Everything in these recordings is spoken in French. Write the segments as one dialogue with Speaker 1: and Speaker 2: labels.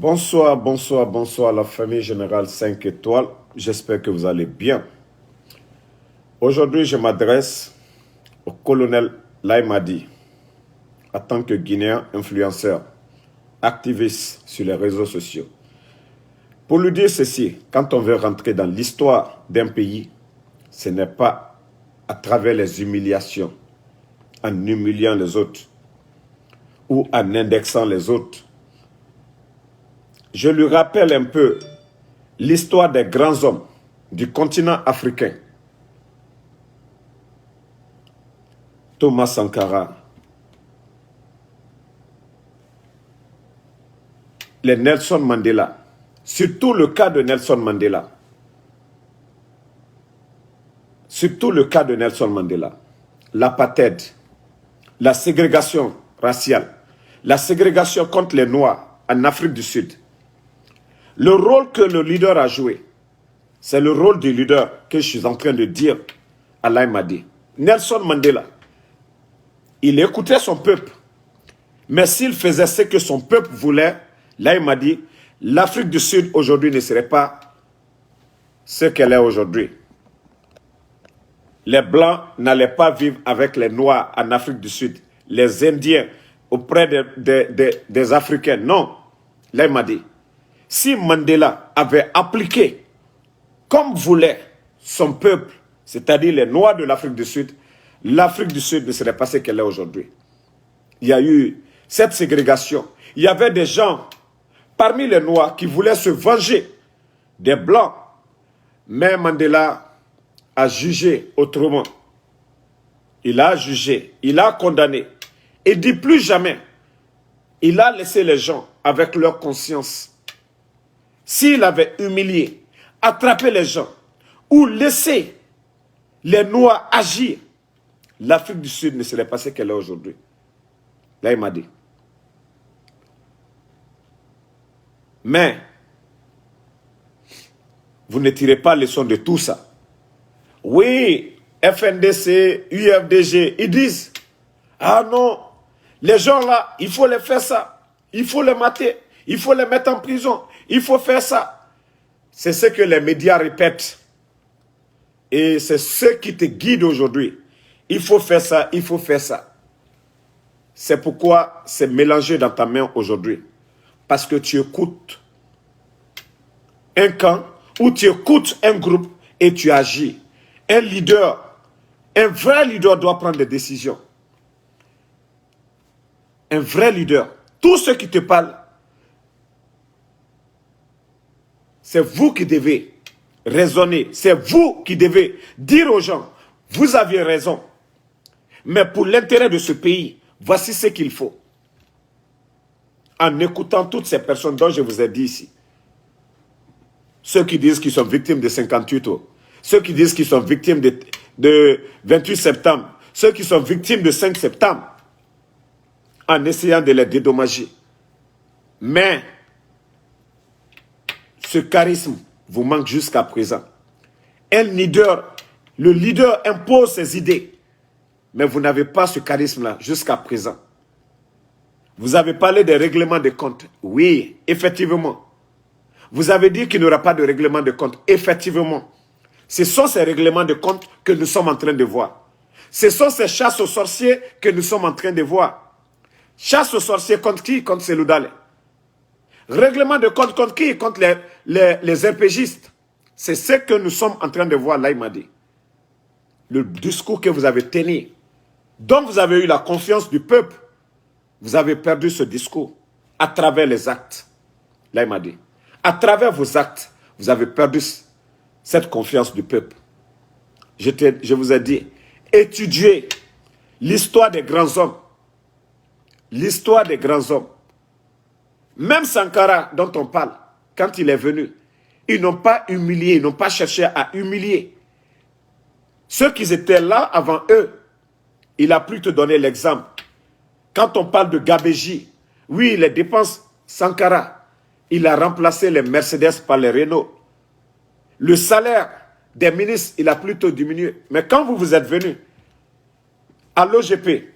Speaker 1: Bonsoir, bonsoir, bonsoir la famille générale 5 étoiles. J'espère que vous allez bien. Aujourd'hui, je m'adresse au colonel Laïmadi en tant que Guinéen influenceur, activiste sur les réseaux sociaux. Pour lui dire ceci, quand on veut rentrer dans l'histoire d'un pays, ce n'est pas à travers les humiliations, en humiliant les autres ou en indexant les autres. Je lui rappelle un peu l'histoire des grands hommes du continent africain. Thomas Sankara, les Nelson Mandela, surtout le cas de Nelson Mandela. Surtout le cas de Nelson Mandela. L'apartheid, la ségrégation raciale, la ségrégation contre les Noirs en Afrique du Sud. Le rôle que le leader a joué, c'est le rôle du leader que je suis en train de dire à Laïmadi. Nelson Mandela, il écoutait son peuple, mais s'il faisait ce que son peuple voulait, Laïmadi, l'Afrique du Sud aujourd'hui ne serait pas ce qu'elle est aujourd'hui. Les Blancs n'allaient pas vivre avec les Noirs en Afrique du Sud, les Indiens auprès des Africains. Non, Laïmadi. Si Mandela avait appliqué comme voulait son peuple, c'est-à-dire les Noirs de l'Afrique du Sud, l'Afrique du Sud ne serait pas ce qu'elle est aujourd'hui. Il y a eu cette ségrégation. Il y avait des gens parmi les Noirs qui voulaient se venger des Blancs. Mais Mandela a jugé autrement. Il a jugé, il a condamné. Et dit plus jamais, il a laissé les gens avec leur conscience. S'il avait humilié, attrapé les gens, ou laissé les Noirs agir, l'Afrique du Sud ne serait pas ce qu'elle est aujourd'hui. Là, il m'a dit. Mais, vous ne tirez pas leçon de tout ça. Oui, FNDC, UFDG, ils disent, ah non, les gens là, il faut les faire ça, il faut les mater, il faut les mettre en prison, il faut faire ça. C'est ce que les médias répètent. Et c'est ce qui te guide aujourd'hui. Il faut faire ça, il faut faire ça. C'est pourquoi c'est mélangé dans ta main aujourd'hui. Parce que tu écoutes un camp ou tu écoutes un groupe et tu agis. Un leader, un vrai leader doit prendre des décisions. Un vrai leader. Tous ceux qui te parlent, c'est vous qui devez raisonner. C'est vous qui devez dire aux gens, vous aviez raison. Mais pour l'intérêt de ce pays, voici ce qu'il faut. En écoutant toutes ces personnes dont je vous ai dit ici. Ceux qui disent qu'ils sont victimes de 58 ans. Ceux qui disent qu'ils sont victimes de 28 septembre. Ceux qui sont victimes de 5 septembre. En essayant de les dédommager. Mais ce charisme vous manque jusqu'à présent. Un leader, le leader impose ses idées. Mais vous n'avez pas ce charisme-là jusqu'à présent. Vous avez parlé des règlements de compte. Oui, effectivement. Vous avez dit qu'il n'y aura pas de règlement de compte. Effectivement. Ce sont ces règlements de compte que nous sommes en train de voir. Ce sont ces chasses aux sorciers que nous sommes en train de voir. Chasse aux sorciers contre qui? Contre Cellou Dalein. Règlement de compte contre qui? Contre les RPGistes. C'est ce que nous sommes en train de voir là, il m'a dit. Le discours que vous avez tenu, dont vous avez eu la confiance du peuple, vous avez perdu ce discours à travers les actes. Là, il m'a dit. À travers vos actes, vous avez perdu cette confiance du peuple. Je vous ai dit, étudiez l'histoire des grands hommes. L'histoire des grands hommes. Même Sankara, dont on parle, quand il est venu, ils n'ont pas humilié, ils n'ont pas cherché à humilier. Ceux qui étaient là avant eux, il a pu te donner l'exemple. Quand on parle de Gabéji, oui, les dépenses Sankara, il a remplacé les Mercedes par les Renault. Le salaire des ministres, il a plutôt diminué. Mais quand vous êtes venus à l'OGP,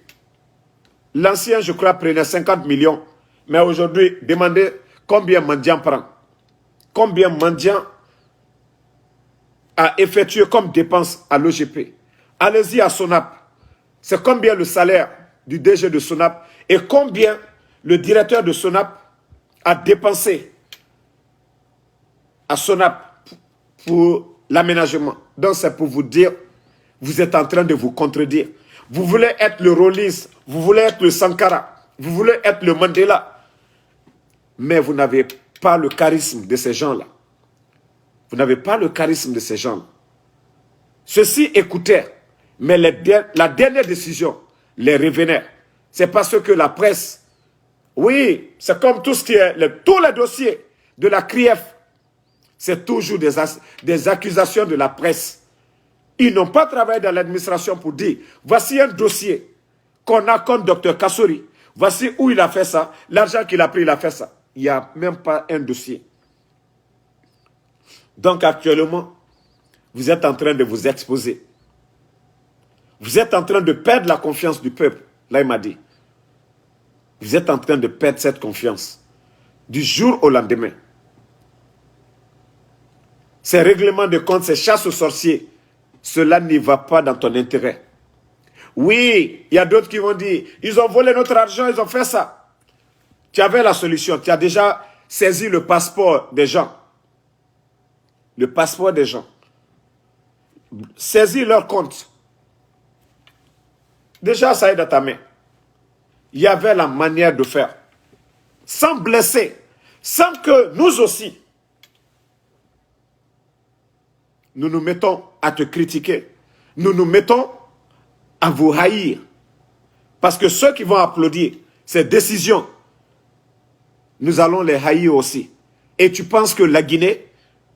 Speaker 1: l'ancien, je crois, prenait 50 millions. Mais aujourd'hui, demandez combien mendiant prend? Combien mendiant a effectué comme dépense à l'OGP? Allez-y à Sonap. C'est combien le salaire du DG de Sonap et combien le directeur de Sonap a dépensé à Sonap pour l'aménagement. Donc c'est pour vous dire, vous êtes en train de vous contredire. Vous voulez être le Rollins, vous voulez être le Sankara, vous voulez être le Mandela, mais vous n'avez pas le charisme de ces gens-là. Vous n'avez pas le charisme de ces gens-là. Ceux-ci écoutaient, mais la dernière décision les revenait. C'est parce que la presse, oui, c'est comme tout ce qui est, tous les dossiers de la CRIEF, c'est toujours des accusations de la presse. Ils n'ont pas travaillé dans l'administration pour dire, voici un dossier qu'on a contre Dr Kassory, voici où il a fait ça, l'argent qu'il a pris, il a fait ça. Il n'y a même pas un dossier. Donc actuellement, vous êtes en train de vous exposer. Vous êtes en train de perdre la confiance du peuple. Là, il m'a dit. Vous êtes en train de perdre cette confiance. Du jour au lendemain. Ces règlements de compte, ces chasses aux sorciers, cela n'y va pas dans ton intérêt. Oui, il y a d'autres qui vont dire, ils ont volé notre argent, ils ont fait ça. Tu avais la solution. Tu as déjà saisi le passeport des gens. Le passeport des gens. Saisis leur compte. Déjà, ça est dans ta main. Il y avait la manière de faire. Sans blesser. Sans que nous aussi, nous nous mettons à te critiquer. Nous nous mettons à vous haïr. Parce que ceux qui vont applaudir ces décisions, nous allons les haïr aussi. Et tu penses que la Guinée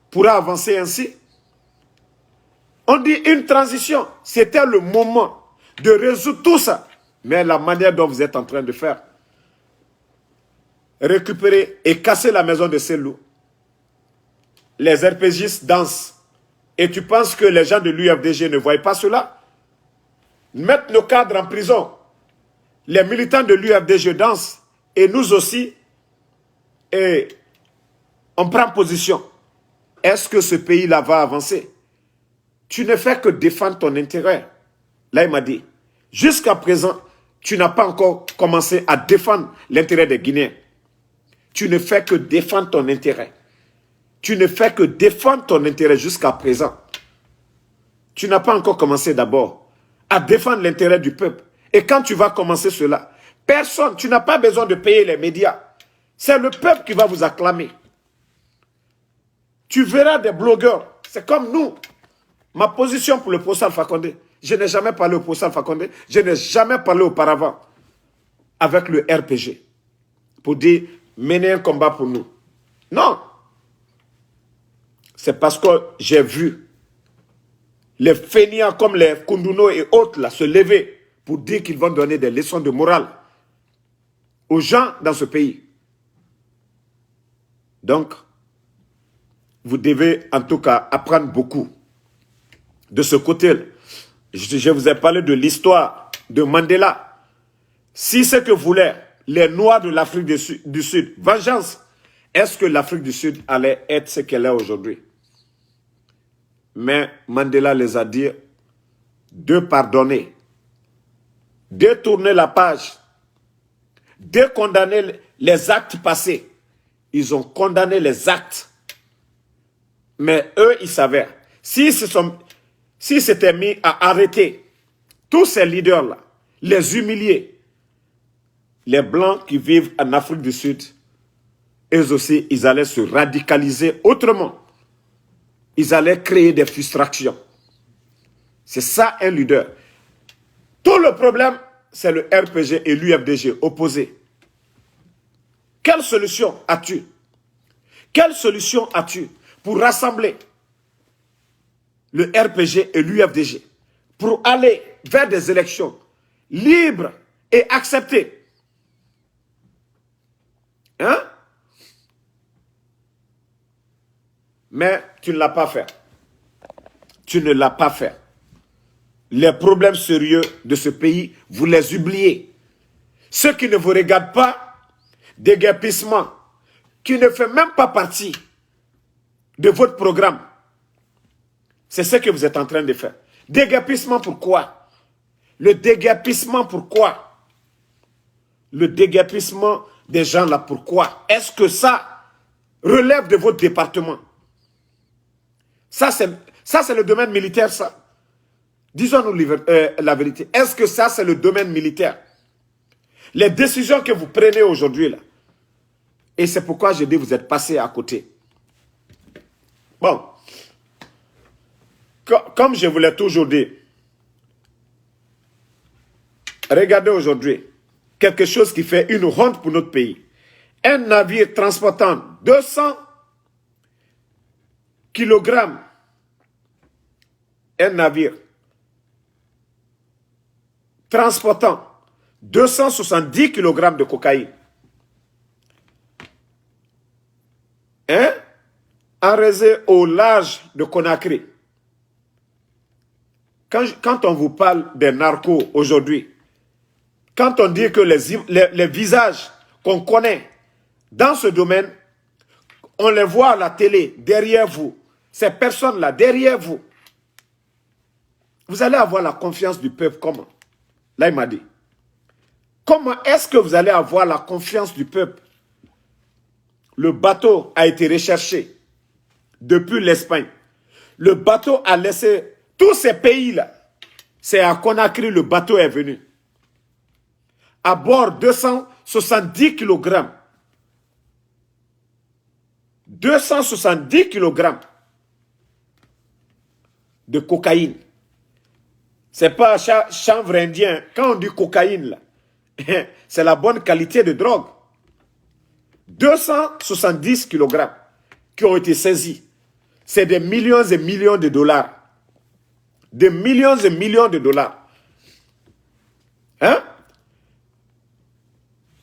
Speaker 1: pourra avancer ainsi? On dit une transition. C'était le moment de résoudre tout ça. Mais la manière dont vous êtes en train de faire, récupérer et casser la maison de Selou, les RPGistes dansent. Et tu penses que les gens de l'UFDG ne voient pas cela? Mettre nos cadres en prison. Les militants de l'UFDG dansent. Et nous aussi. Et on prend position. Est-ce que ce pays-là va avancer? Tu ne fais que défendre ton intérêt. Là, il m'a dit, jusqu'à présent, tu n'as pas encore commencé à défendre l'intérêt des Guinéens. Tu ne fais que défendre ton intérêt. Tu ne fais que défendre ton intérêt jusqu'à présent. Tu n'as pas encore commencé d'abord à défendre l'intérêt du peuple. Et quand tu vas commencer cela, personne, tu n'as pas besoin de payer les médias. C'est le peuple qui va vous acclamer. Tu verras des blogueurs. C'est comme nous. Ma position pour le procès Alpha Condé. Je n'ai jamais parlé au procès Alpha Condé. Je n'ai jamais parlé auparavant avec le RPG. Pour dire, mener un combat pour nous. Non. C'est parce que j'ai vu les fainéants comme les Kunduno et autres là, se lever pour dire qu'ils vont donner des leçons de morale aux gens dans ce pays. Donc, vous devez en tout cas apprendre beaucoup de ce côté-là. Je vous ai parlé de l'histoire de Mandela. Si ce que voulaient les Noirs de l'Afrique du Sud, vengeance, est-ce que l'Afrique du Sud allait être ce qu'elle est aujourd'hui? Mais Mandela les a dit de pardonner, de tourner la page, de condamner les actes passés. Ils ont condamné les actes. Mais eux, ils savaient. S'ils s'étaient mis à arrêter tous ces leaders-là, les humilier, les Blancs qui vivent en Afrique du Sud, eux aussi, ils allaient se radicaliser autrement. Ils allaient créer des frustrations. C'est ça un leader. Tout le problème, c'est le RPG et l'UFDG opposés. Quelle solution as-tu? Quelle solution as-tu pour rassembler le RPG et l'UFDG pour aller vers des élections libres et acceptées? Hein? Mais tu ne l'as pas fait. Tu ne l'as pas fait. Les problèmes sérieux de ce pays, vous les oubliez. Ceux qui ne vous regardent pas, déguerpissement, qui ne fait même pas partie de votre programme. C'est ce que vous êtes en train de faire. Déguerpissement, pourquoi? Le déguerpissement, pourquoi? Le déguerpissement des gens là, pourquoi? Est-ce que ça relève de votre département? Ça, c'est le domaine militaire, ça. Disons-nous la vérité. Est-ce que ça, c'est le domaine militaire? Les décisions que vous prenez aujourd'hui, là. Et c'est pourquoi je dis vous êtes passé à côté. Bon. Comme je vous l'ai toujours dit, regardez aujourd'hui, quelque chose qui fait une honte pour notre pays. Un navire transportant 200 kilogrammes, un navire transportant 270 kilogrammes de cocaïne, arrêté au large de Conakry. Quand on vous parle des narcos aujourd'hui, quand on dit que les visages qu'on connaît dans ce domaine, on les voit à la télé, derrière vous, ces personnes-là, derrière vous, vous allez avoir la confiance du peuple, comment? Là, il m'a dit. Comment est-ce que vous allez avoir la confiance du peuple? Le bateau a été recherché depuis l'Espagne. Le bateau a laissé tous ces pays-là. C'est à Conakry le bateau est venu. À bord 270 kg. 270 kg de cocaïne. C'est pas chanvre indien. Quand on dit cocaïne, là, c'est la bonne qualité de drogue. 270 kg qui ont été saisis. C'est des millions et millions de dollars. Des millions et millions de dollars. Hein?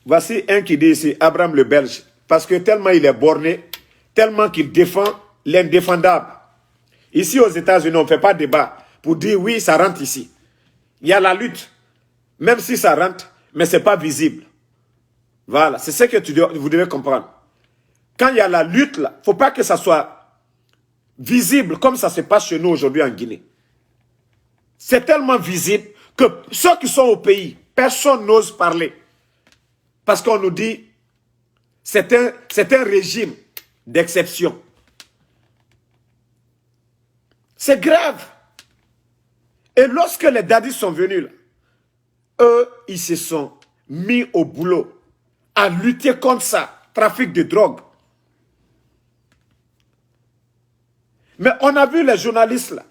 Speaker 1: Voici un qui dit ici, Abraham le Belge, parce que tellement il est borné, tellement qu'il défend l'indéfendable. Ici aux États-Unis, on ne fait pas de débat pour dire oui, ça rentre ici. Il y a la lutte, même si ça rentre, mais ce n'est pas visible. Voilà, c'est ce que vous devez comprendre. Quand il y a la lutte, il ne faut pas que ça soit visible comme ça se passe chez nous aujourd'hui en Guinée. C'est tellement visible que ceux qui sont au pays, personne n'ose parler. Parce qu'on nous dit, c'est un régime d'exception. C'est grave. Et lorsque les daddies sont venus, là, eux, ils se sont mis au boulot à lutter contre ça, trafic de drogue. Mais on a vu les journalistes là,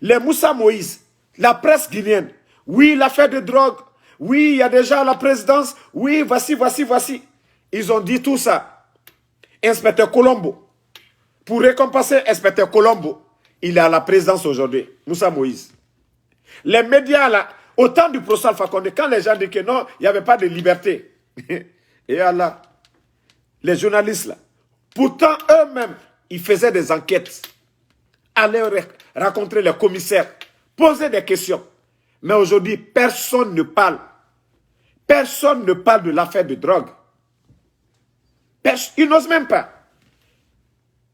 Speaker 1: les Moussa Moïse, la presse guinéenne. Oui, l'affaire de drogue. Oui, il y a déjà la présidence. Oui, voici. Ils ont dit tout ça. Inspecteur Colombo. Pour récompenser Inspecteur Colombo, il est à la présidence aujourd'hui. Moussa Moïse. Les médias là, au temps du procès Alpha Condé, quand les gens disent que non, il n'y avait pas de liberté. Et Allah, les journalistes là, pourtant eux-mêmes, ils faisaient des enquêtes, allaient rencontrer les commissaires, poser des questions. Mais aujourd'hui, personne ne parle. Personne ne parle de l'affaire de drogue. Ils n'osent même pas.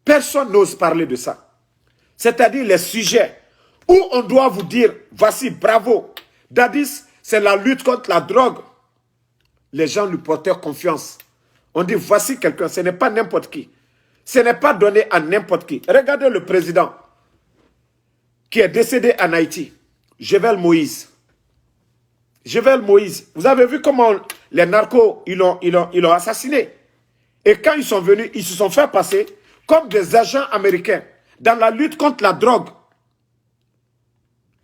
Speaker 1: Personne n'ose parler de ça. C'est-à-dire les sujets où on doit vous dire, voici, bravo. Dadis, c'est la lutte contre la drogue. Les gens lui portaient confiance. On dit, voici quelqu'un, ce n'est pas n'importe qui. Ce n'est pas donné à n'importe qui. Regardez le président qui est décédé en Haïti, Jovenel Moïse. Jovenel Moïse, vous avez vu comment les narcos, ils l'ont assassiné. Et quand ils sont venus, ils se sont fait passer comme des agents américains dans la lutte contre la drogue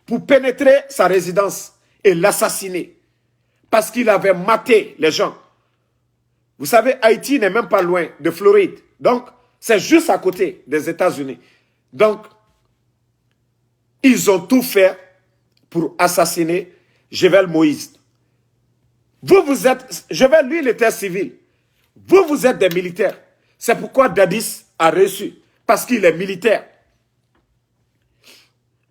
Speaker 1: pour pénétrer sa résidence et l'assassiner. Parce qu'il avait maté les gens. Vous savez, Haïti n'est même pas loin de Floride. Donc, c'est juste à côté des États-Unis. Donc, ils ont tout fait pour assassiner Jovenel Moïse. Vous êtes... Jovenel, lui, il était civil. Vous êtes des militaires. C'est pourquoi Dadis a reçu. Parce qu'il est militaire.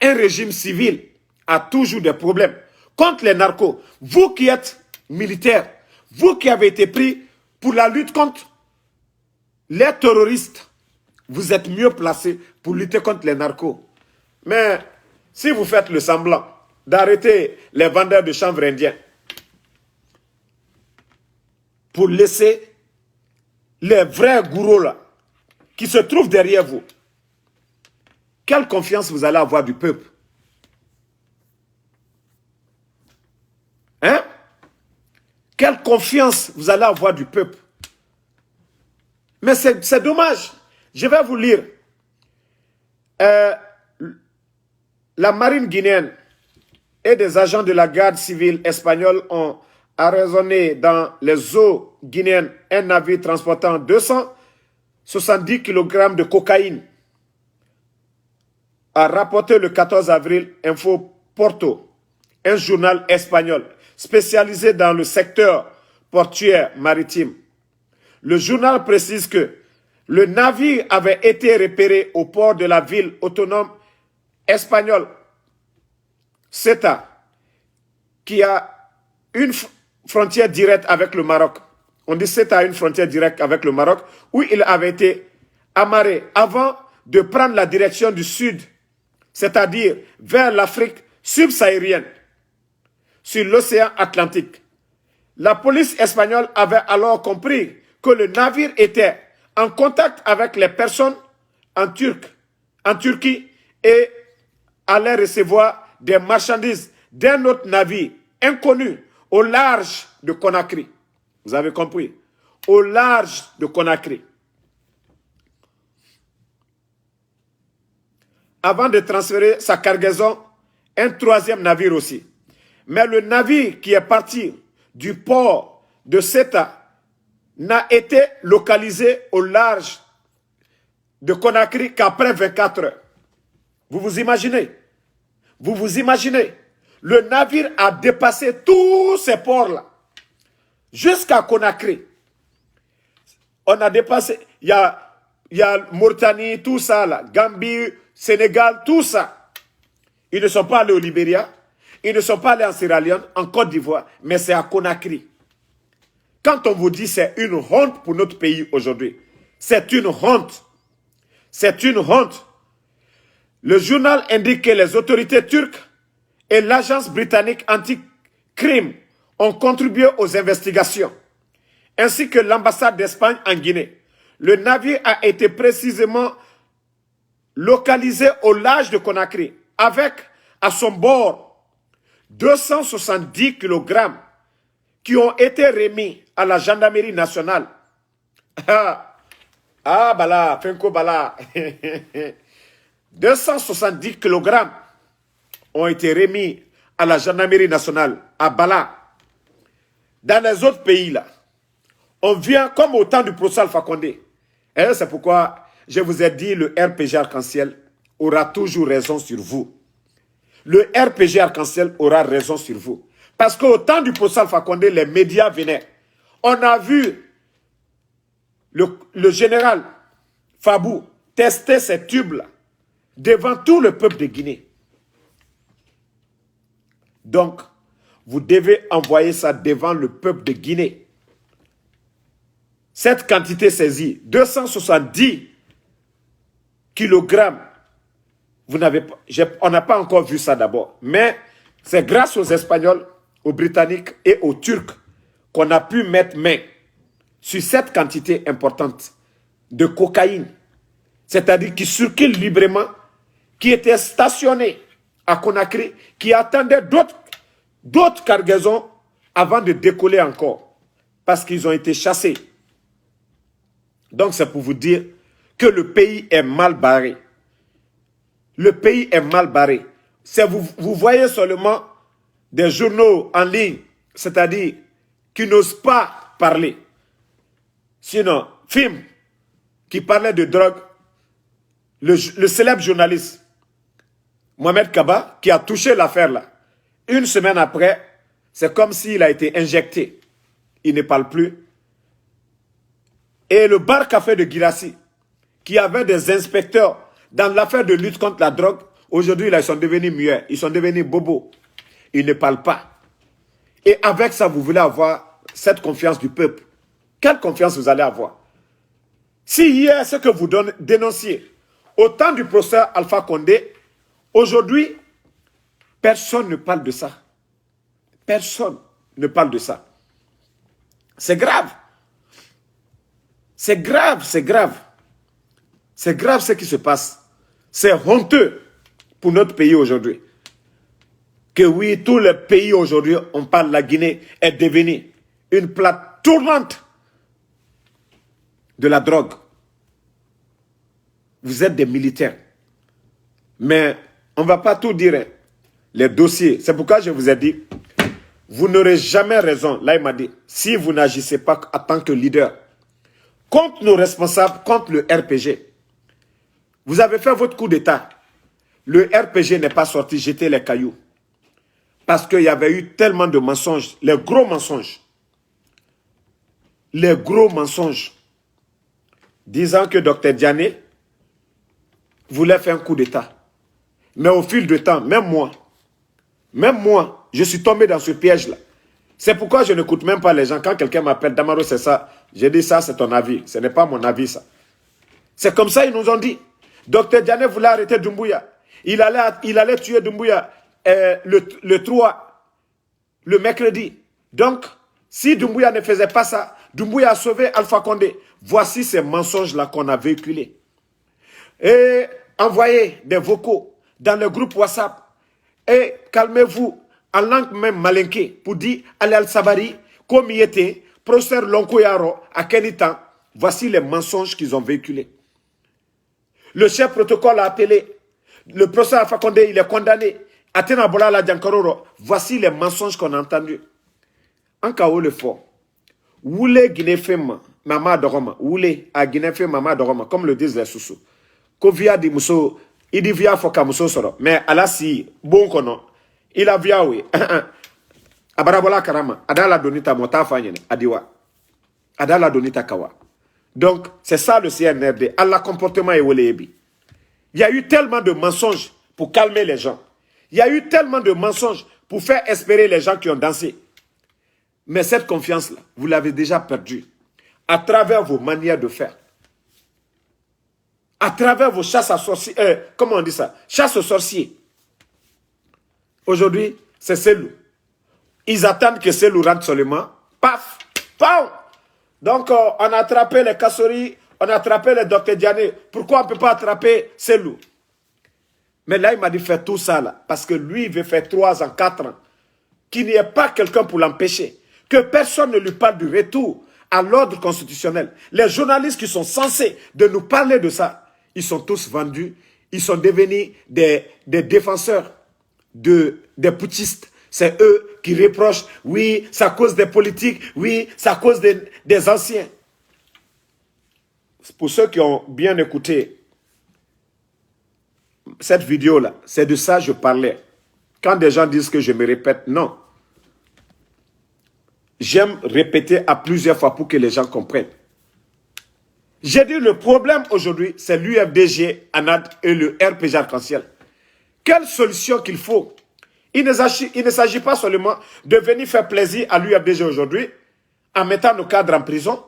Speaker 1: Un régime civil a toujours des problèmes. Contre les narcos, vous qui êtes militaire, vous qui avez été pris pour la lutte contre les terroristes, vous êtes mieux placés pour lutter contre les narcos. Mais si vous faites le semblant d'arrêter les vendeurs de chanvre indiens pour laisser les vrais gourous là, qui se trouvent derrière vous, quelle confiance vous allez avoir du peuple? Hein? Quelle confiance vous allez avoir du peuple? Mais c'est dommage. Je vais vous lire. La marine guinéenne et des agents de la garde civile espagnole ont arraisonné dans les eaux guinéennes un navire transportant 270 kg de cocaïne, a rapporté le 14 avril Info Porto, un journal espagnol spécialisé dans le secteur portuaire maritime. Le journal précise que le navire avait été repéré au port de la ville autonome espagnole Ceuta, qui a une frontière directe avec le Maroc. On dit Ceuta a une frontière directe avec le Maroc, où il avait été amarré avant de prendre la direction du sud, c'est-à-dire vers l'Afrique subsaharienne, sur l'océan Atlantique. La police espagnole avait alors compris que le navire était en contact avec les personnes en Turquie et allait recevoir des marchandises d'un autre navire inconnu au large de Conakry. Vous avez compris? Au large de Conakry. Avant de transférer sa cargaison, un troisième navire aussi. Mais le navire qui est parti du port de Ceuta n'a été localisé au large de Conakry qu'après 24 heures. Vous vous imaginez? Vous vous imaginez? Le navire a dépassé tous ces ports-là, jusqu'à Conakry. On a dépassé, il y a Mauritanie, tout ça, là, Gambie, Sénégal, tout ça. Ils ne sont pas allés au Libéria, ils ne sont pas allés en Sierra Leone, en Côte d'Ivoire, mais c'est à Conakry. Quand on vous dit c'est une honte pour notre pays aujourd'hui, c'est une honte. C'est une honte. Le journal indique que les autorités turques et l'agence britannique anti-crime ont contribué aux investigations, ainsi que l'ambassade d'Espagne en Guinée. Le navire a été précisément localisé au large de Conakry, avec à son bord 270 kg qui ont été remis à la gendarmerie nationale. Bala, Fenko Bala. 270 kg ont été remis à la gendarmerie nationale, à Bala. Dans les autres pays, là, on vient comme au temps du procès Alpha Condé. Et c'est pourquoi je vous ai dit, le RPG Arc-en-Ciel aura toujours raison sur vous. Le RPG Arc-en-Ciel aura raison sur vous. Parce qu'au temps du procès Alpha Condé, les médias venaient. On a vu le général Fabou tester ces tubes-là devant tout le peuple de Guinée. Donc, vous devez envoyer ça devant le peuple de Guinée. Cette quantité saisie, 270 kilogrammes, on n'a pas encore vu ça d'abord, mais c'est grâce aux Espagnols, aux Britanniques et aux Turcs qu'on a pu mettre main sur cette quantité importante de cocaïne, c'est-à-dire qui circule librement, qui était stationnée à Conakry, qui attendait d'autres cargaisons avant de décoller encore, parce qu'ils ont été chassés. Donc c'est pour vous dire que le pays est mal barré. Le pays est mal barré. Vous voyez seulement des journaux en ligne, c'est-à-dire qui n'osent pas parler. Sinon, film qui parlait de drogue, le célèbre journaliste Mohamed Kaba, qui a touché l'affaire là, une semaine après, c'est comme s'il a été injecté. Il ne parle plus. Et le bar café de Guirassy, qui avait des inspecteurs dans l'affaire de lutte contre la drogue, aujourd'hui, ils sont devenus muets, ils sont devenus bobos. Ils ne parlent pas. Et avec ça, vous voulez avoir cette confiance du peuple. Quelle confiance vous allez avoir? Si hier, ce que vous dénonciez, au temps du professeur Alpha Condé, aujourd'hui, personne ne parle de ça. Personne ne parle de ça. C'est grave. C'est grave, c'est grave. C'est grave ce qui se passe. C'est honteux pour notre pays aujourd'hui. Que oui, tous les pays aujourd'hui, on parle, la Guinée est devenue une plaque tournante de la drogue. Vous êtes des militaires. Mais on ne va pas tout dire. Les dossiers, c'est pourquoi je vous ai dit, vous n'aurez jamais raison. Là, il m'a dit, si vous n'agissez pas en tant que leader, contre nos responsables, contre le RPG, vous avez fait votre coup d'État. Le RPG n'est pas sorti jeter les cailloux. Parce qu'il y avait eu tellement de mensonges, les gros mensonges. Les gros mensonges. Disant que Dr Diané voulait faire un coup d'État. Mais au fil du temps, même moi, je suis tombé dans ce piège-là. C'est pourquoi je n'écoute même pas les gens. Quand quelqu'un m'appelle, Damaro, c'est ça. J'ai dit ça, c'est ton avis. Ce n'est pas mon avis, ça. C'est comme ça, ils nous ont dit. Dr Diané voulait arrêter Doumbouya. Il allait tuer Doumbouya le 3, le mercredi. Donc, si Doumbouya ne faisait pas ça, Doumbouya a sauvé Alpha Condé. Voici ces mensonges-là qu'on a véhiculés. Et envoyez des vocaux dans le groupe WhatsApp. Et calmez-vous en langue même malinquée pour dire Ali Al-Sabari, comme il était, professeur Lonkoyaro, à Kenitan. Voici les mensonges qu'ils ont véhiculés. Le chef protocole a appelé. Le professeur Alpha Condé, il est condamné. Atena Bolala Djankaroro. Voici les mensonges qu'on a entendus. En cas où le fort. Woulé Guinéfema, Mama Doroma. Woulé à Guinéfema, Mama Doroma. Comme le disent les Soussous. Kovia di Mousso. Il dit via Foka Mousso Soro. Mais à la si, bon kono. Il a via oui. Abarabola Karama. Adala Donita Mota Fanyene. Adiwa. Adala Donita Kawa. Donc, c'est ça le CNRD. Allah comportement et Wolébi. Il y a eu tellement de mensonges pour calmer les gens. Il y a eu tellement de mensonges pour faire espérer les gens qui ont dansé. Mais cette confiance-là, vous l'avez déjà perdue. À travers vos manières de faire. À travers vos chasses à sorciers. Comment on dit ça? Chasse aux sorciers. Aujourd'hui, c'est Selou. Ils attendent que Selou rentre seulement. Paf! Paf! Donc, on a attrapé les Kassori, on a attrapé les Dr Diané. Pourquoi on ne peut pas attraper Selou? Mais là, il m'a dit faire tout ça, là, parce que lui, il veut faire 3 ans, 4 ans. Qu'il n'y ait pas quelqu'un pour l'empêcher. Que personne ne lui parle du retour à l'ordre constitutionnel. Les journalistes qui sont censés de nous parler de ça, ils sont tous vendus. Ils sont devenus des défenseurs des putschistes. C'est eux qui reprochent, oui, c'est à cause des politiques, oui, c'est à cause des anciens. Pour ceux qui ont bien écouté cette vidéo-là, c'est de ça que je parlais. Quand des gens disent que je me répète, non. J'aime répéter à plusieurs fois pour que les gens comprennent. J'ai dit le problème aujourd'hui, c'est l'UFDG, ANAD et le RPG Arc-en-Ciel. Quelle solution qu'il faut? Il ne s'agit pas seulement de venir faire plaisir à l'UFDG aujourd'hui en mettant nos cadres en prison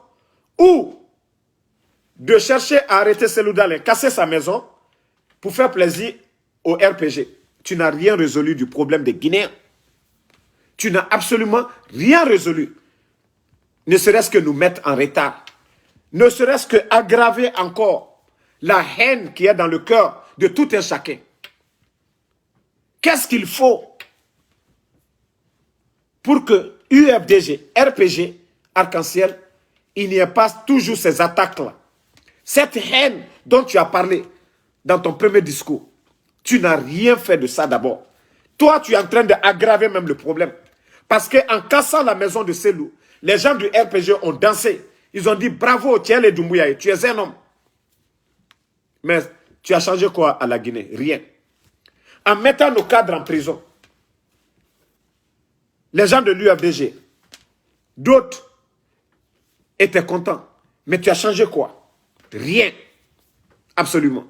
Speaker 1: ou de chercher à arrêter Selou Dalein, casser sa maison pour faire plaisir au RPG. Tu n'as rien résolu du problème des Guinéens. Tu n'as absolument rien résolu. Ne serait-ce que nous mettre en retard. Ne serait-ce que aggraver encore la haine qui est dans le cœur de tout un chacun. Qu'est-ce qu'il faut pour que UFDG, RPG, Arc-en-Ciel, il n'y ait pas toujours ces attaques-là? Cette haine dont tu as parlé dans ton premier discours, tu n'as rien fait de ça d'abord. Toi, tu es en train d'aggraver même le problème. Parce qu'en cassant la maison de Selou, les gens du RPG ont dansé. Ils ont dit bravo, tu es le Doumbouya, tu es un homme. Mais tu as changé quoi à la Guinée? Rien. En mettant nos cadres en prison, les gens de l'UFDG, d'autres étaient contents. Mais tu as changé quoi? Rien. Absolument.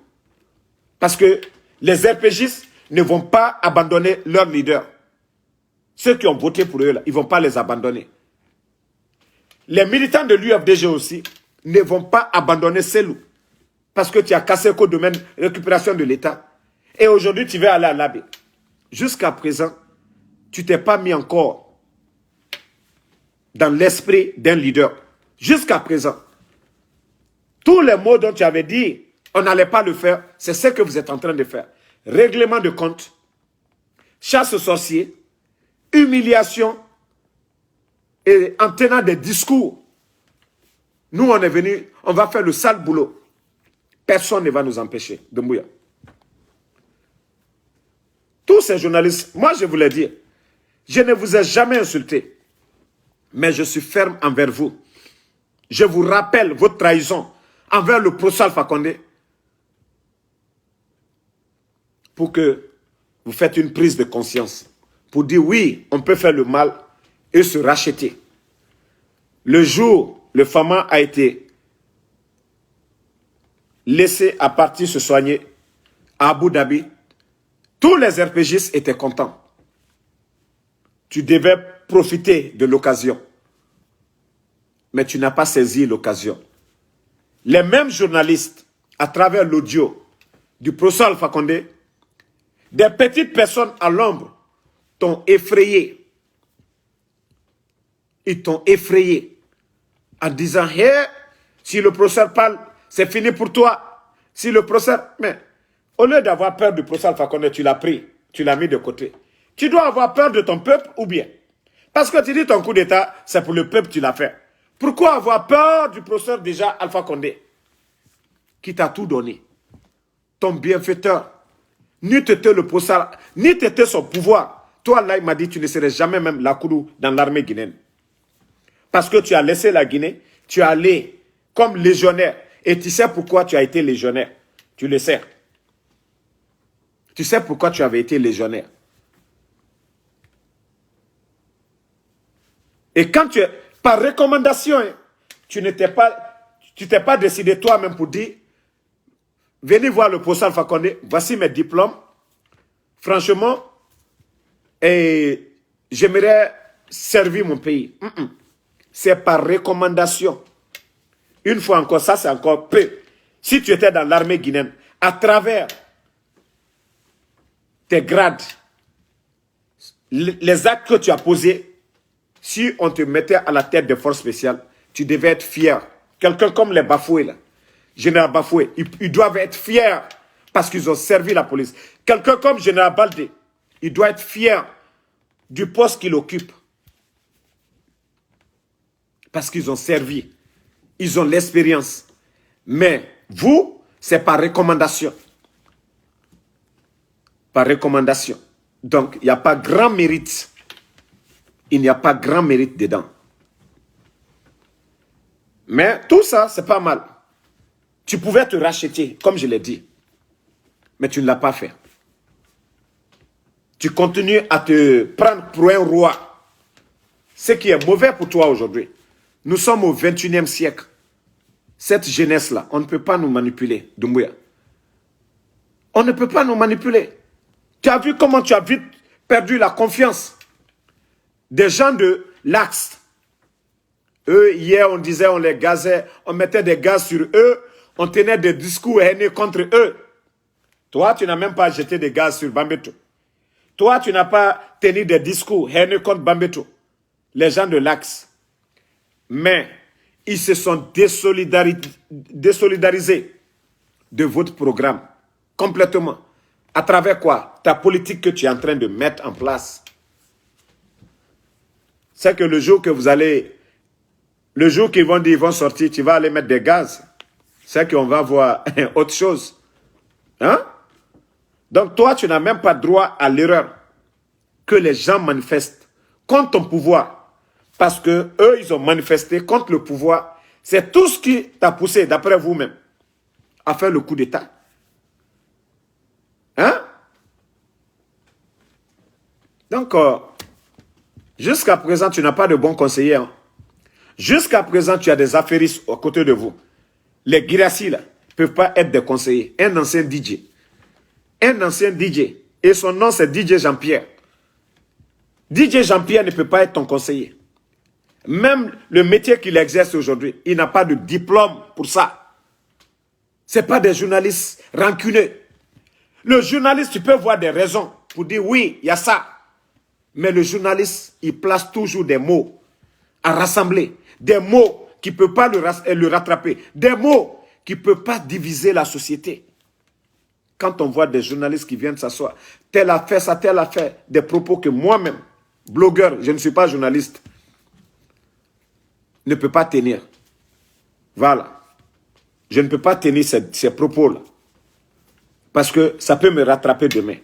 Speaker 1: Parce que les RPGistes ne vont pas abandonner leur leader. Ceux qui ont voté pour eux, là, ils ne vont pas les abandonner. Les militants de l'UFDG aussi, ne vont pas abandonner Selou parce que tu as cassé le domaine récupération de l'État. Et aujourd'hui, tu vas aller à l'Abbé. Jusqu'à présent, tu t'es pas mis encore dans l'esprit d'un leader. Jusqu'à présent. Tous les mots dont tu avais dit, on n'allait pas le faire, c'est ce que vous êtes en train de faire. Règlement de compte, chasse aux sorciers, humiliation, et en tenant des discours. Nous, on est venus, on va faire le sale boulot. Personne ne va nous empêcher de mouiller. Tous ces journalistes, moi je vous l'ai dit, je ne vous ai jamais insulté, mais je suis ferme envers vous. Je vous rappelle votre trahison envers le procès Alpha Condé pour que vous faites une prise de conscience, pour dire oui, on peut faire le mal et se racheter. Le jour où le Fama a été laissé à partir se soigner à Abu Dhabi, tous les RPGistes étaient contents. Tu devais profiter de l'occasion. Mais tu n'as pas saisi l'occasion. Les mêmes journalistes, à travers l'audio du procès Alpha Condé, des petites personnes à l'ombre t'ont effrayé. Ils t'ont effrayé en disant hey, si le procès parle, c'est fini pour toi. Si le procès... Mais au lieu d'avoir peur du procès Alpha Condé, tu l'as pris, tu l'as mis de côté. Tu dois avoir peur de ton peuple ou bien? Parce que tu dis ton coup d'État, c'est pour le peuple que tu l'as fait. Pourquoi avoir peur du procès déjà Alpha Condé, qui t'a tout donné? Ton bienfaiteur, ni t'étais le procès, ni t'étais son pouvoir. Toi, là, il m'a dit, tu ne serais jamais même Lakoudou dans l'armée guinéenne. Parce que tu as laissé la Guinée, tu es allé comme légionnaire. Et tu sais pourquoi tu as été légionnaire. Tu le sais. Tu sais pourquoi tu avais été légionnaire. Et quand tu es, par recommandation, hein, tu t'es pas décidé toi-même pour dire, venez voir le procès Alpha Condé, voici mes diplômes. Franchement, et j'aimerais servir mon pays. C'est par recommandation. Une fois encore, ça c'est encore peu. Si tu étais dans l'armée guinéenne, à travers tes grades, les actes que tu as posés, si on te mettait à la tête des forces spéciales, tu devais être fier. Quelqu'un comme les Bafoué, là, Général Bafoué, ils doivent être fiers parce qu'ils ont servi la police. Quelqu'un comme Général Baldé, il doit être fier du poste qu'il occupe. Parce qu'ils ont servi. Ils ont l'expérience. Mais vous, c'est par recommandation. Par recommandation. Donc, il n'y a pas grand mérite. Il n'y a pas grand mérite dedans. Mais tout ça, c'est pas mal. Tu pouvais te racheter, comme je l'ai dit. Mais tu ne l'as pas fait. Tu continues à te prendre pour un roi. Ce qui est mauvais pour toi aujourd'hui. Nous sommes au 21e siècle. Cette jeunesse-là, on ne peut pas nous manipuler, Doumbouya. On ne peut pas nous manipuler. Tu as vu comment tu as vite perdu la confiance des gens de l'Axe. Eux, hier, on disait, on les gazait, on mettait des gaz sur eux, on tenait des discours haineux contre eux. Toi, tu n'as même pas jeté des gaz sur Bambeto. Toi, tu n'as pas tenu des discours haineux contre Bambeto. Les gens de l'Axe. Mais ils se sont désolidarisés de votre programme. Complètement. À travers quoi? Ta politique que tu es en train de mettre en place. C'est que le jour que vous allez... Le jour qu'ils vont dire ils vont sortir, tu vas aller mettre des gaz. C'est qu'on va voir autre chose. Hein? Donc toi, tu n'as même pas droit à l'erreur que les gens manifestent contre ton pouvoir. Parce que eux, ils ont manifesté contre le pouvoir. C'est tout ce qui t'a poussé, d'après vous-même, à faire le coup d'État. Hein? Donc, jusqu'à présent, tu n'as pas de bons conseillers. Hein? Jusqu'à présent, tu as des affairistes à côté de vous. Les Girassi, là, ne peuvent pas être des conseillers. Un ancien DJ. Un ancien DJ. Et son nom, c'est DJ Jean-Pierre. DJ Jean-Pierre ne peut pas être ton conseiller. Même le métier qu'il exerce aujourd'hui, il n'a pas de diplôme pour ça. Ce n'est pas des journalistes rancuneux. Le journaliste, tu peux voir des raisons pour dire oui, il y a ça. Mais le journaliste, il place toujours des mots à rassembler. Des mots qui ne peuvent pas le rattraper. Des mots qui ne peuvent pas diviser la société. Quand on voit des journalistes qui viennent s'asseoir, tel a fait ça, tel a fait des propos que moi-même, blogueur, je ne suis pas journaliste, ne peux pas tenir. Voilà. Je ne peux pas tenir ces propos-là. Parce que ça peut me rattraper demain.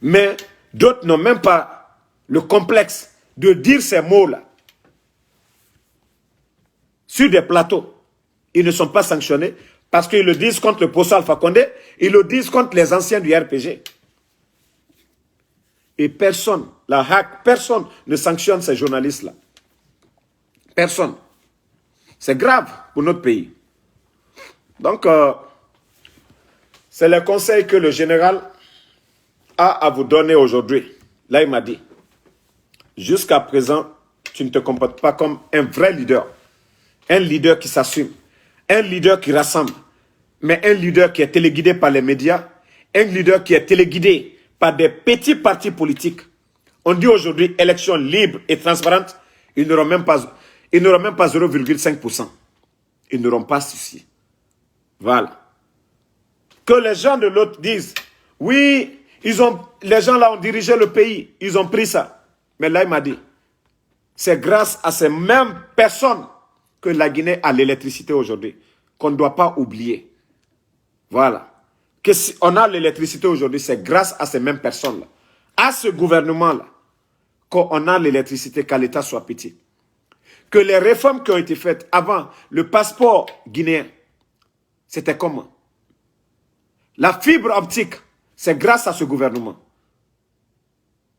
Speaker 1: Mais d'autres n'ont même pas le complexe de dire ces mots-là. Sur des plateaux, ils ne sont pas sanctionnés parce qu'ils le disent contre le poste Alpha Condé, ils le disent contre les anciens du RPG. Et personne, personne ne sanctionne ces journalistes-là. Personne. C'est grave pour notre pays. Donc, c'est le conseil que le général a à vous donner aujourd'hui. Là, il m'a dit, jusqu'à présent, tu ne te comportes pas comme un vrai leader. Un leader qui s'assume. Un leader qui rassemble. Mais un leader qui est téléguidé par les médias. Un leader qui est téléguidé par des petits partis politiques. On dit aujourd'hui élection libre et transparente. Ils n'auront même pas 0,5%. Ils n'auront pas ceci. Voilà. Que les gens de l'autre disent, oui, les gens là ont dirigé le pays, ils ont pris ça. Mais là, il m'a dit, c'est grâce à ces mêmes personnes que la Guinée a l'électricité aujourd'hui, qu'on ne doit pas oublier. Voilà. Que si on a l'électricité aujourd'hui, c'est grâce à ces mêmes personnes-là, à ce gouvernement-là, qu'on a l'électricité, qu'à l'État soit petit. Que les réformes qui ont été faites avant le passeport guinéen, c'était comment? La fibre optique, c'est grâce à ce gouvernement.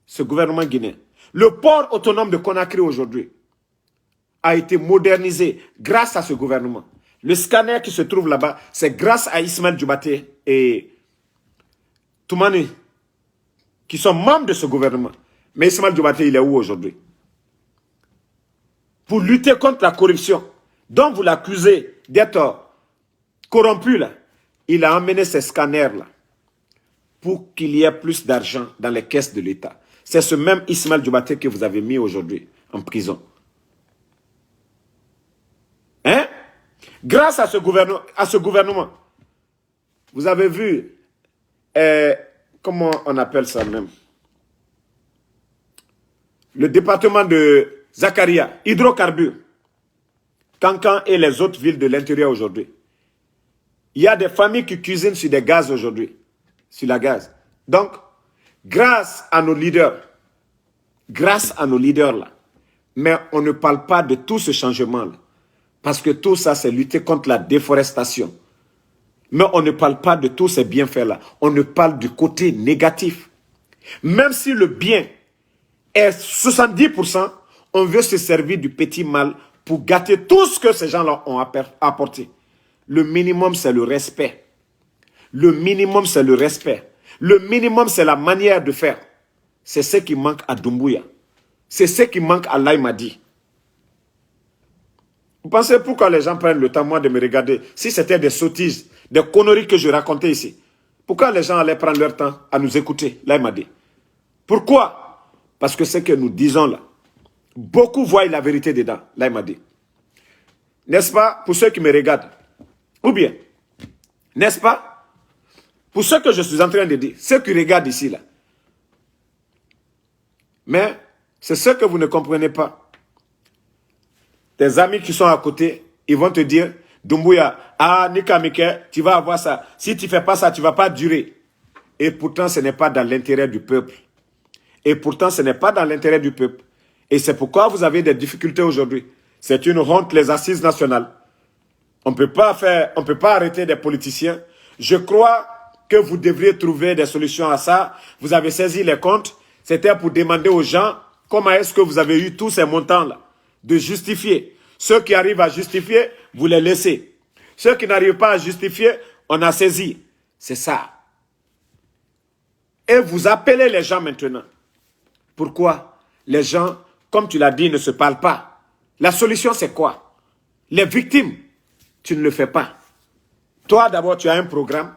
Speaker 1: Ce gouvernement guinéen. Le port autonome de Conakry aujourd'hui a été modernisé grâce à ce gouvernement. Le scanner qui se trouve là-bas, c'est grâce à Ismaël Djubaté et Toumani, qui sont membres de ce gouvernement. Mais Ismaël Djubaté, il est où aujourd'hui? Pour lutter contre la corruption, dont vous l'accusez d'être corrompu, là, il a emmené ces scanners-là pour qu'il y ait plus d'argent dans les caisses de l'État. C'est ce même Ismaël Djubaté que vous avez mis aujourd'hui en prison. Hein? Grâce à ce gouvernement, vous avez vu, comment on appelle ça même? Le département de Zakaria, hydrocarbures, Cancan et les autres villes de l'intérieur aujourd'hui. Il y a des familles qui cuisinent sur des gaz aujourd'hui, sur la gaz. Donc, grâce à nos leaders là, mais on ne parle pas de tout ce changement-là. Parce que tout ça, c'est lutter contre la déforestation. Mais on ne parle pas de tous ces bienfaits-là. On ne parle du côté négatif. Même si le bien est 70%, on veut se servir du petit mal pour gâter tout ce que ces gens-là ont apporté. Le minimum, c'est le respect. Le minimum, c'est le respect. Le minimum, c'est la manière de faire. C'est ce qui manque à Doumbouya. C'est ce qui manque à Laïmadi. Vous pensez pourquoi les gens prennent le temps, moi, de me regarder? Si c'était des sottises, des conneries que je racontais ici, pourquoi les gens allaient prendre leur temps à nous écouter, Laïmadi? Pourquoi? Parce que ce que nous disons là, beaucoup voient la vérité dedans, Laïmadi. N'est-ce pas, pour ceux qui me regardent? Ou bien, n'est-ce pas, pour ce que je suis en train de dire, ceux qui regardent ici, là. Mais c'est ce que vous ne comprenez pas. Tes amis qui sont à côté, ils vont te dire, Doumbouya, ah, Nika Mike, tu vas avoir ça. Si tu ne fais pas ça, tu ne vas pas durer. Et pourtant, ce n'est pas dans l'intérêt du peuple. Et pourtant, ce n'est pas dans l'intérêt du peuple. Et c'est pourquoi vous avez des difficultés aujourd'hui. C'est une honte, les assises nationales. On ne peut pas arrêter des politiciens. Je crois que vous devriez trouver des solutions à ça. Vous avez saisi les comptes. C'était pour demander aux gens comment est-ce que vous avez eu tous ces montants-là. De justifier. Ceux qui arrivent à justifier, vous les laissez. Ceux qui n'arrivent pas à justifier, on a saisi. C'est ça. Et vous appelez les gens maintenant. Pourquoi? Les gens, comme tu l'as dit, ne se parlent pas. La solution, c'est quoi? Les victimes, tu ne le fais pas. Toi, d'abord, tu as un programme.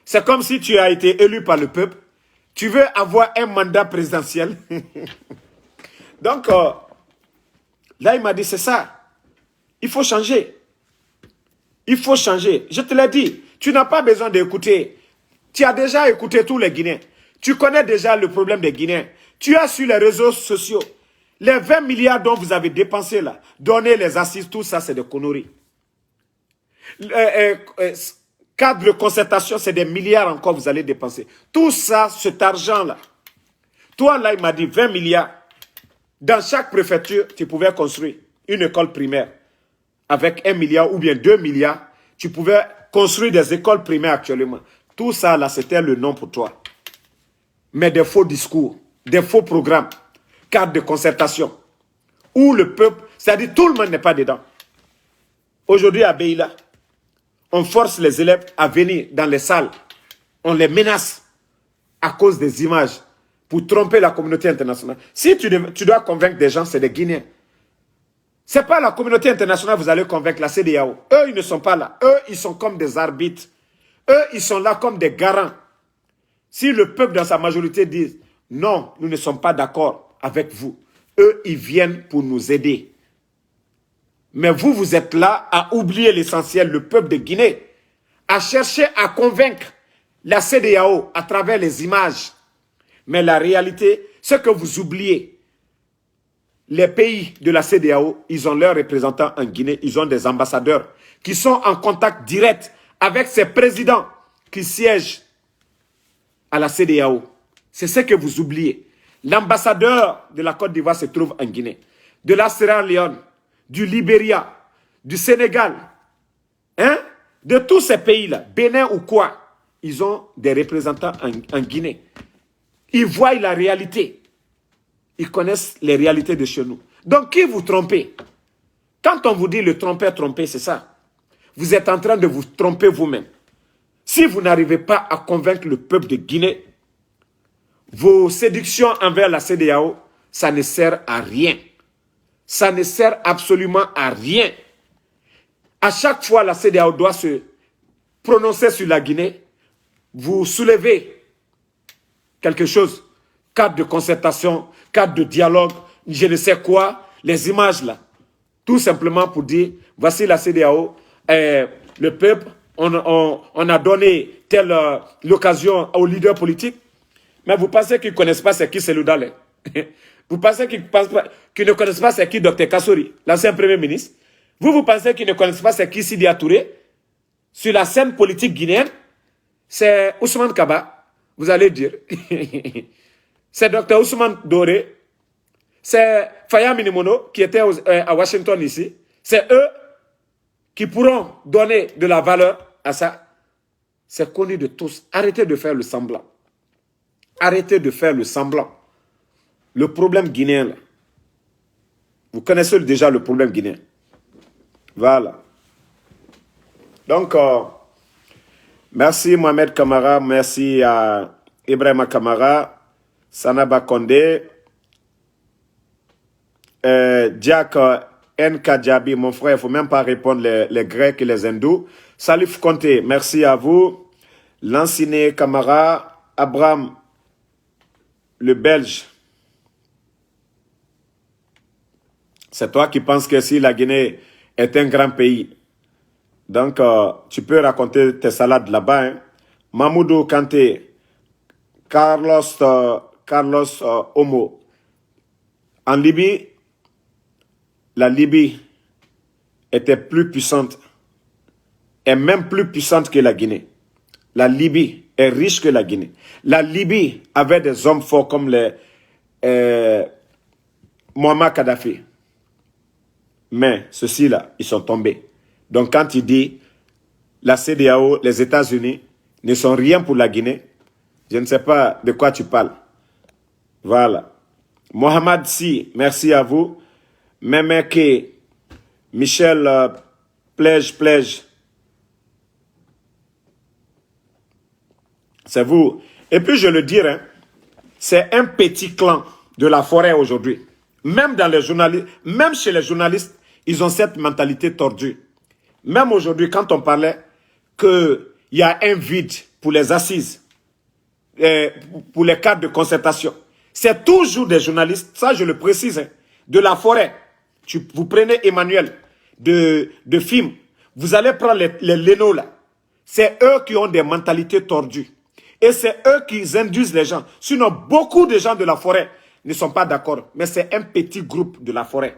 Speaker 1: C'est comme si tu as été élu par le peuple. Tu veux avoir un mandat présidentiel. Donc, là, il m'a dit, c'est ça. Il faut changer. Il faut changer. Je te l'ai dit, tu n'as pas besoin d'écouter. Tu as déjà écouté tous les Guinéens. Tu connais déjà le problème des Guinéens. Tu as sur les réseaux sociaux. Les 20 milliards dont vous avez dépensé là, donner les assises, tout ça, c'est des conneries. Cadre de concertation, c'est des milliards encore vous allez dépenser. Tout ça, cet argent-là. Toi, là, il m'a dit 20 milliards. Dans chaque préfecture, tu pouvais construire une école primaire. Avec 1 milliard ou bien 2 milliards, tu pouvais construire des écoles primaires actuellement. Tout ça, là, c'était le nom pour toi. Mais des faux discours, des faux programmes, cadre de concertation, où le peuple, c'est-à-dire tout le monde n'est pas dedans. Aujourd'hui, à Beila, on force les élèves à venir dans les salles. On les menace à cause des images pour tromper la communauté internationale. Si tu dois convaincre des gens, c'est des Guinéens. Ce n'est pas la communauté internationale que vous allez convaincre, la CEDEAO. Eux, ils ne sont pas là. Eux, ils sont comme des arbitres. Eux, ils sont là comme des garants. Si le peuple dans sa majorité dit « Non, nous ne sommes pas d'accord avec vous », eux, ils viennent pour nous aider. Mais vous, vous êtes là à oublier l'essentiel, le peuple de Guinée, à chercher à convaincre la CEDEAO à travers les images. Mais la réalité, c'est que vous oubliez. Les pays de la CEDEAO, ils ont leurs représentants en Guinée, ils ont des ambassadeurs qui sont en contact direct avec ces présidents qui siègent à la CEDEAO. C'est ce que vous oubliez. L'ambassadeur de la Côte d'Ivoire se trouve en Guinée, de la Sierra Leone, du Libéria, du Sénégal, hein? De tous ces pays-là, Bénin ou quoi, ils ont des représentants en Guinée. Ils voient la réalité. Ils connaissent les réalités de chez nous. Donc, qui vous trompez? Quand on vous dit le tromper, c'est ça. Vous êtes en train de vous tromper vous-même. Si vous n'arrivez pas à convaincre le peuple de Guinée, vos séductions envers la CEDEAO, ça ne sert à rien. Ça ne sert absolument à rien. À chaque fois, la CEDEAO doit se prononcer sur la Guinée. Vous soulevez quelque chose, cadre de concertation, cadre de dialogue, je ne sais quoi, les images là. Tout simplement pour dire, voici la CEDEAO, le peuple, on a donné telle l'occasion aux leaders politiques, mais vous pensez qu'ils ne connaissent pas c'est qui Cellou Dalein? Vous pensez qu'ils ne connaissent pas c'est qui Dr Kassori, l'ancien Premier ministre? Vous pensez qu'ils ne connaissent pas c'est qui Sidi Touré? Sur la scène politique guinéenne, c'est Ousmane Kaba, vous allez dire. C'est Dr Ousmane Doré, c'est Faya Minimono qui était à Washington ici. C'est eux qui pourront donner de la valeur à ça. C'est connu de tous. Arrêtez de faire le semblant. Arrêtez de faire le semblant. Le problème guinéen, là. Vous connaissez déjà le problème guinéen. Voilà. Donc, merci Mohamed Kamara, merci à Ibrahima Kamara, Sanaba Kondé, Jack N. Kadjabi, mon frère, il ne faut même pas répondre les Grecs et les Hindous. Salif Conté, merci à vous. Lanciné Kamara, Abraham, le Belge. C'est toi qui penses que si la Guinée est un grand pays, donc tu peux raconter tes salades là-bas. Hein. Mamoudou Kanté, Carlos Homo. En Libye, la Libye était plus puissante, et même plus puissante que la Guinée. La Libye est riche que la Guinée. La Libye avait des hommes forts comme les Muammar Kadhafi. Mais ceux-ci-là, ils sont tombés. Donc quand il dit la CEDEAO, les États-Unis ne sont rien pour la Guinée, je ne sais pas de quoi tu parles. Voilà. Mohamed Si, merci à vous. Memeke, Michel Plège. C'est vous. Et puis je le dirais, c'est un petit clan de la forêt aujourd'hui. Même dans les journalistes, même chez les journalistes, ils ont cette mentalité tordue. Même aujourd'hui, quand on parlait qu'il y a un vide pour les assises, pour les cadres de concertation, c'est toujours des journalistes, ça je le précise, hein, de la forêt. Vous prenez Emmanuel de film, vous allez prendre les Léno là. C'est eux qui ont des mentalités tordues. Et c'est eux qui induisent les gens. Sinon, beaucoup de gens de la forêt ne sont pas d'accord. Mais c'est un petit groupe de la forêt.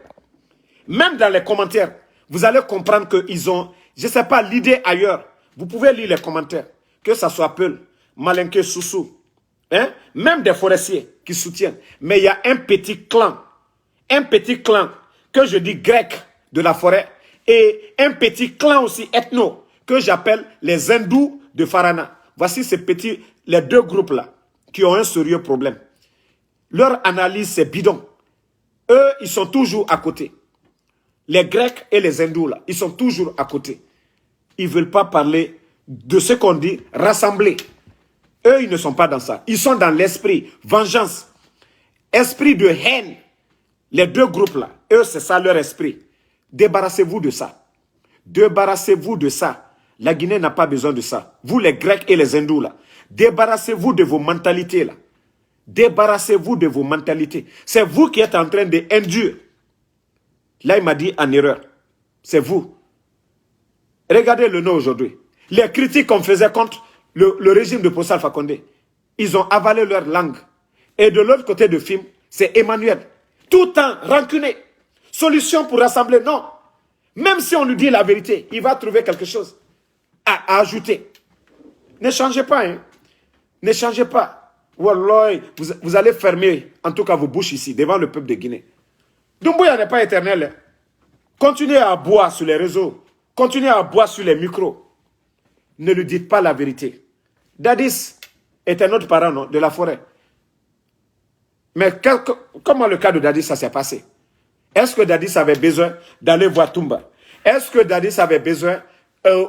Speaker 1: Même dans les commentaires, vous allez comprendre qu'ils ont, je ne sais pas, l'idée ailleurs. Vous pouvez lire les commentaires. Que ça soit Peul, Malinké, Soussou. Hein? Même des forestiers qui soutiennent. Mais il y a un petit clan que je dis grec de la forêt et un petit clan aussi ethno que j'appelle les hindous de Farana. Voici ces petits, les deux groupes-là qui ont un sérieux problème. Leur analyse, c'est bidon. Eux, ils sont toujours à côté. Les Grecs et les hindous, là, ils sont toujours à côté. Ils ne veulent pas parler de ce qu'on dit, rassembler. Eux, ils ne sont pas dans ça. Ils sont dans l'esprit, vengeance, esprit de haine. Les deux groupes-là, eux, c'est ça leur esprit. Débarrassez-vous de ça. Débarrassez-vous de ça. La Guinée n'a pas besoin de ça. Vous, les Grecs et les hindous, là, débarrassez-vous de vos mentalités, là. Débarrassez-vous de vos mentalités. C'est vous qui êtes en train d'induire. Là, il m'a dit en erreur. C'est vous. Regardez le nom aujourd'hui. Les critiques qu'on faisait contre le régime de Paul Alpha Condé, ils ont avalé leur langue. Et de l'autre côté du film, c'est Emmanuel. Tout le temps rancuné. Solution pour rassembler, non. Même si on lui dit la vérité, il va trouver quelque chose à ajouter. Ne changez pas, hein. Ne changez pas. Wallah, vous allez fermer, en tout cas vos bouches ici, devant le peuple de Guinée. Doumbouya n'est pas éternel. Hein. Continuez à boire sur les réseaux. Continuez à boire sur les micros. Ne lui dites pas la vérité. Dadis est un autre parent, non, de la forêt. Mais comment le cas de Dadis, ça s'est passé? Est-ce que Dadis avait besoin d'aller voir Toumba? Est-ce que Dadis avait besoin,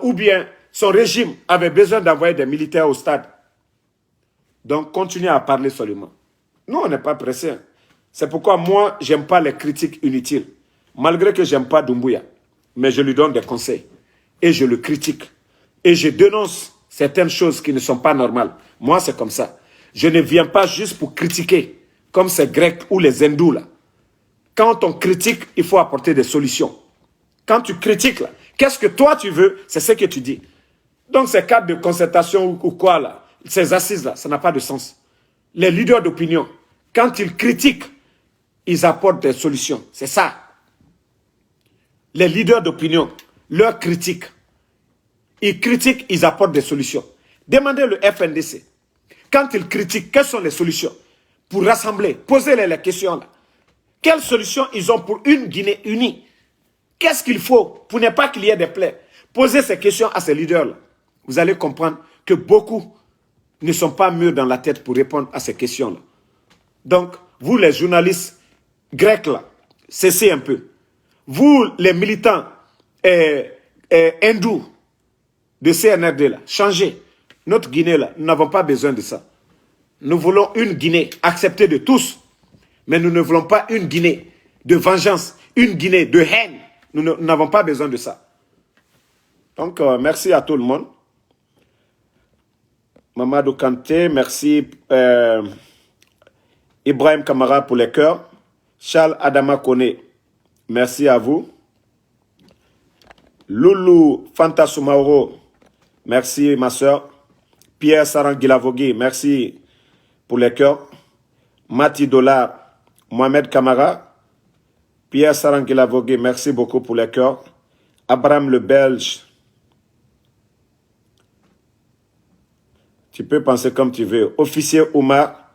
Speaker 1: ou bien son régime avait besoin d'envoyer des militaires au stade? Donc, continuez à parler seulement. Nous, on n'est pas pressés. Hein. C'est pourquoi moi, je n'aime pas les critiques inutiles. Malgré que je n'aime pas Doumbouya. Mais je lui donne des conseils. Et je le critique. Et je dénonce certaines choses qui ne sont pas normales. Moi, c'est comme ça. Je ne viens pas juste pour critiquer, comme ces Grecs ou les hindous, là. Quand on critique, il faut apporter des solutions. Quand tu critiques, là, qu'est-ce que toi tu veux, c'est ce que tu dis. Donc, ces cadres de concertation ou quoi, là, ces assises-là, ça n'a pas de sens. Les leaders d'opinion, quand ils critiquent, ils apportent des solutions. C'est ça. Les leaders d'opinion, leurs critiques, ils critiquent, ils apportent des solutions. Demandez le FNDC. Quand ils critiquent, quelles sont les solutions? Pour rassembler, posez-les les questions là. Quelles solutions ils ont pour une Guinée unie? Qu'est-ce qu'il faut pour ne pas qu'il y ait des plaies? Posez ces questions à ces leaders-là. Vous allez comprendre que beaucoup ne sont pas mûrs dans la tête pour répondre à ces questions-là. Donc, vous les journalistes grecs là, cessez un peu. Vous les militants hindous de CNRD là, changez. Notre Guinée là, nous n'avons pas besoin de ça. Nous voulons une Guinée acceptée de tous. Mais nous ne voulons pas une Guinée de vengeance, une Guinée de haine. Nous n'avons pas besoin de ça. Donc, merci à tout le monde. Mamadou Kanté, merci. Ibrahim Kamara pour les cœurs. Charles Adama Kone, merci à vous. Loulou Fantasoumaoro, merci ma soeur. Pierre Sarangilavogui, merci pour les cœurs. Mati Dollar, Mohamed Kamara, Pierre Sarangilavogui, merci beaucoup pour les cœurs. Abraham le Belge, tu peux penser comme tu veux. Officier Oumar,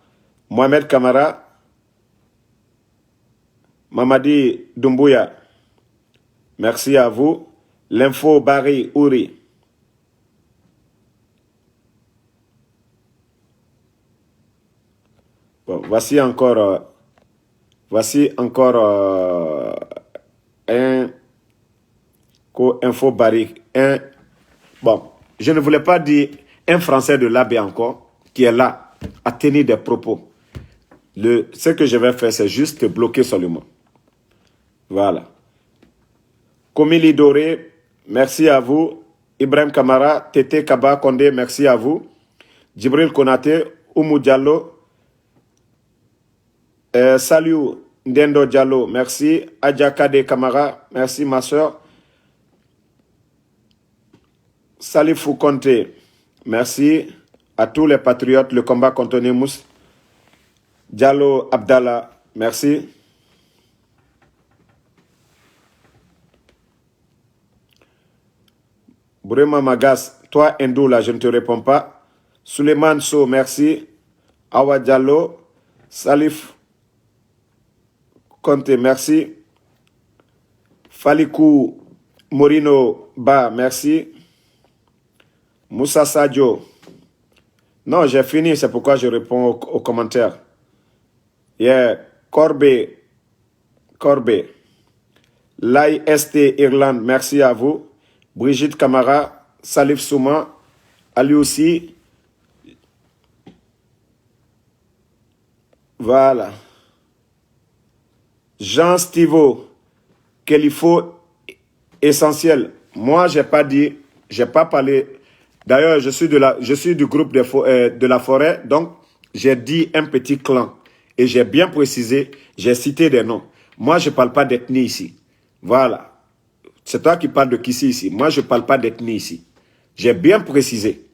Speaker 1: Mohamed Kamara, Mamadi Doumbouya, merci à vous. L'info Barry Ouri. Bon, voici encore un info Barry. Bon, je ne voulais pas dire un Français de l'AB encore, qui est là, à tenir des propos. Ce que je vais faire, c'est juste te bloquer seulement. Voilà. Komili Doré, merci à vous. Ibrahim Kamara, Tete Kaba Kondé, merci à vous. Djibril Konate, Oumou Diallo, salut Ndendo Diallo, merci. Adjakade Kamara, merci ma soeur. Salifou Conté, merci. À tous les patriotes, le combat contre Nemous. Diallo Abdallah, merci. Brema Magas, toi Endo là, je ne te réponds pas. Suleiman So, merci. Awa Diallo, Salif Conte, merci. Falikou Morino Ba, merci. Moussa Sadio. Non, j'ai fini, c'est pourquoi je réponds aux commentaires. Yeah, Corbe. Lai ST Irlande, merci à vous. Brigitte Camara, Salif Souma, Ali aussi. Voilà. Jean Stivo, qu'il faut essentiel. Moi, j'ai pas dit, j'ai pas parlé. D'ailleurs, je suis du groupe de la forêt, donc j'ai dit un petit clan. Et j'ai bien précisé, j'ai cité des noms. Moi, je ne parle pas d'ethnie ici. Voilà. C'est toi qui parles de Kissi ici. Moi, je ne parle pas d'ethnie ici. J'ai bien précisé.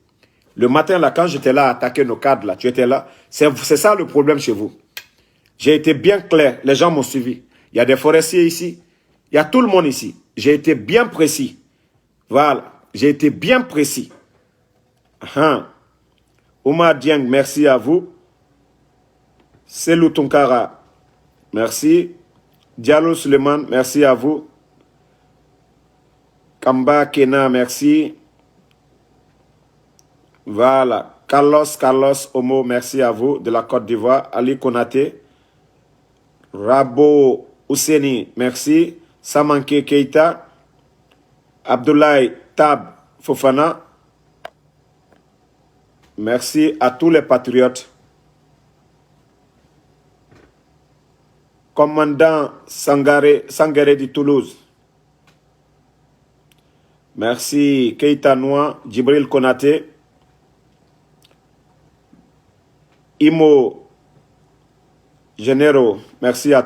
Speaker 1: Le matin, là, quand j'étais là à attaquer nos cadres, là, tu étais là. C'est ça le problème chez vous. J'ai été bien clair. Les gens m'ont suivi. Il y a des forestiers ici. Il y a tout le monde ici. J'ai été bien précis. Voilà. J'ai été bien précis. Oumar Dieng, merci à vous. Selou Tunkara, merci. Diallo Suleiman, merci à vous. Kamba Kena, merci. Voilà. Carlos Omo, merci à vous de la Côte d'Ivoire. Ali Konate. Rabo Ouseni, merci. Samanke Keita. Abdoulaye Tab Fofana. Merci à tous les patriotes. Commandant Sangaré de Toulouse. Merci Keita Noua, Djibril Konate. Imo Genero, merci à